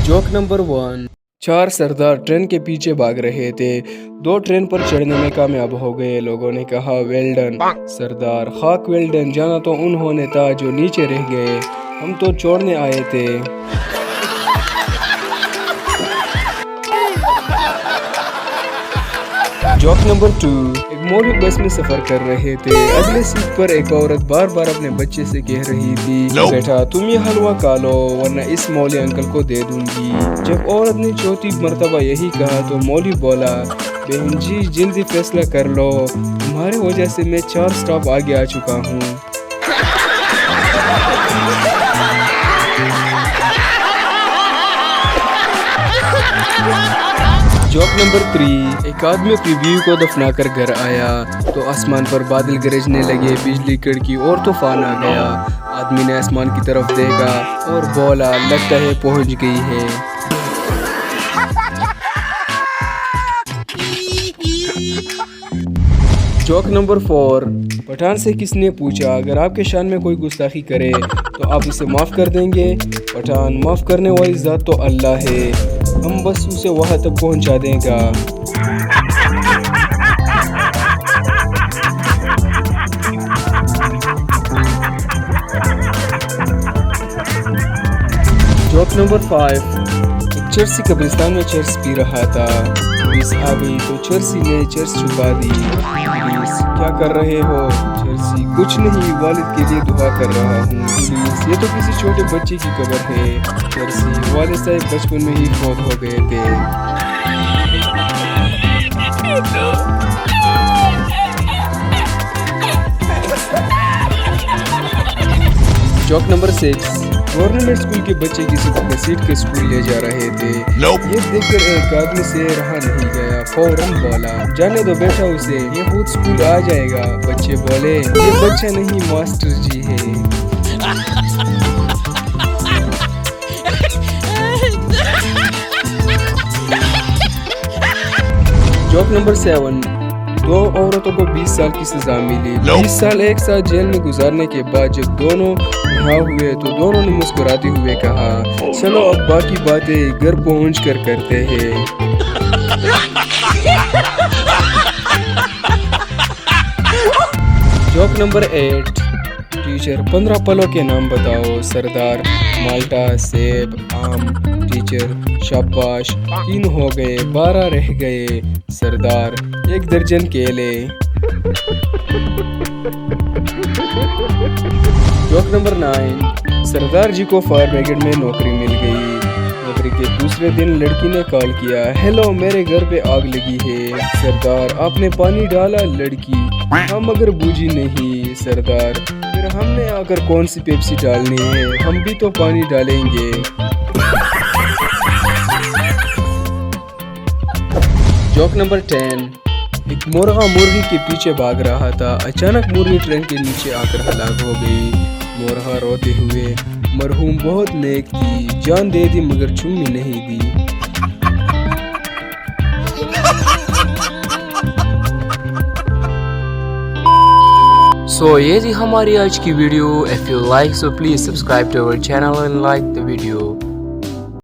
Joke number 1। 4 सरदार train के पीछे भाग रहे थे। 2 ट्रेन पर चढ़ने में कामयाब हो गए। लोगों ने कहा वेल डन सरदार। खाक वेल डन, जाना तो उन्होंने था जो नीचे रह गए, हम तो छोड़ने आए थे। Joke number 2। एक मौलवी बस में सफर कर रहे थे। अगले सीट पर एक औरत बार बार अपने बच्चे से कह रही थी बेटा तुम ये हलवा खा लो वरना इस मौलवी अंकल को दे दूंगी। जब औरत ने चौथी मर्तबा यही कहा तो मौलवी बोला बहन जी जल्दी फैसला कर लो, तुम्हारी वजह से मैं 4 स्टॉप आगे आ चुका हूँ। Joke number 3। एक आदमी अपनी बीवी को दफनाकर घर आया तो आसमान पर बादल गरजने लगे, बिजली कड़की और तूफान आ गया। आदमी ने आसमान की तरफ देखा और बोला लगता है पहुंच गई है। Joke number 4। पठान से किसने पूछा अगर आपके शान में कोई गुस्ताखी करे तो आप उसे माफ़ कर देंगे? पठान माफ़ करने वाली ज़ात तो अल्लाह है, हम बस उसे वहाँ तक पहुँचा देगा। Joke number 5। एक चर्सी कब्रिस्तान में चर्स पी रहा था। पुलिस आ गई तो चर्सी ने चर्स छुपा दी। पुलिस क्या कर रहे हो? चर्सी कुछ नहीं, वालिद के लिए दुआ कर रहा हूँ। पुलिस ये तो किसी छोटे बच्चे की कब्र है। चर्सी वालिद साहब बचपन में ही फौत हो गए थे। Joke number 6। गवर्नमेंट स्कूल के बच्चे किसी को घसीट के स्कूल ले जा रहे थे। ये देखकर एक आदमी से रहा नहीं गया, फौरन बोला जाने दो बेटा उसे, ये खुद स्कूल आ जाएगा। बच्चे बोले ये बच्चा नहीं मास्टर जी है। Joke number 7। 2 औरतों को 20 साल की सजा मिली। 20 साल एक साथ जेल में गुजारने के बाद जब दोनों रिहा हुए तो दोनों ने मुस्कुराते हुए कहा चलो अब बाकी बातें घर पहुंच कर करते हैं। Joke number 8। टीचर 15 फलों के नाम बताओ। सरदार माल्टा, सेब, आम। टीचर शाबाश 3 हो गए, 12 रह गए। सरदार 1 दर्जन केले। Joke number 9। सरदार जी को फायर ब्रिगेड में नौकरी मिल गई। नौकरी के दूसरे दिन लड़की ने कॉल किया हेलो मेरे घर पे आग लगी है। सरदार आपने पानी डाला? लड़की हाँ मगर बूझी नहीं। सरदार फिर हमने आकर कौन सी पेप्सी डालनी है, हम भी तो पानी डालेंगे। Joke number 10। एक मुर्गा मुर्गी के पीछे भाग रहा था। अचानक मुर्गी ट्रेन के नीचे आकर हलाक हो गई। मुर्गा रोते हुए मरहूम बहुत नेक थी, जान दे दी मगर चुम्मी नहीं दी। So ये थी हमारी आज की video. If you like so please subscribe to our channel and like the video.